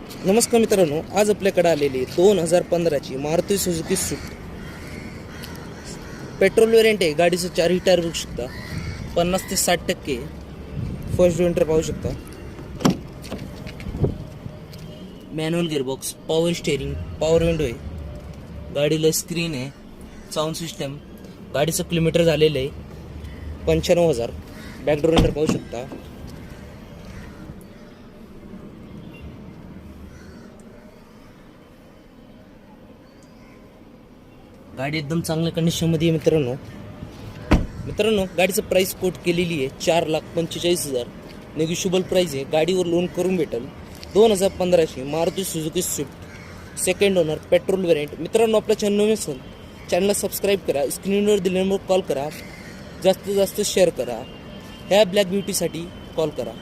नमस्कार मित्रांनो, आज आपल्याकडे आलेली 2015ची Maruti Suzuki Swift petrol variant आहे. गाडीचं 4ही टायर बघू शकता. 50 ते 60% फर्स्ट विंटर पाहू शकता. Manual gearbox, power steering, power window आहे. गाडीला स्क्रीन आहे, साऊंड सिस्टम. गाडीचं किलोमीटर झालेलं आहे 95,000. बॅकडोर विंडो पाहू शकता. गाडी एकदम चांगल्या कंडिशनमध्ये आहे मित्रांनो गाडीचं प्राइस कोट केलेली आहे 4,45,000. नेगोशिएबल प्राइस आहे. गाडीवर लोन करून भेटेल. 2015ची Maruti Suzuki Swift second owner petrol variant. मित्रांनो, आपल्या चॅनल असेल चॅनलला सबस्क्राईब करा. स्क्रीनवर दिलेल्या नंबरवर कॉल करा. जास्तीत जास्त शेअर करा. ह्या ब्लॅक ब्युटीसाठी कॉल करा.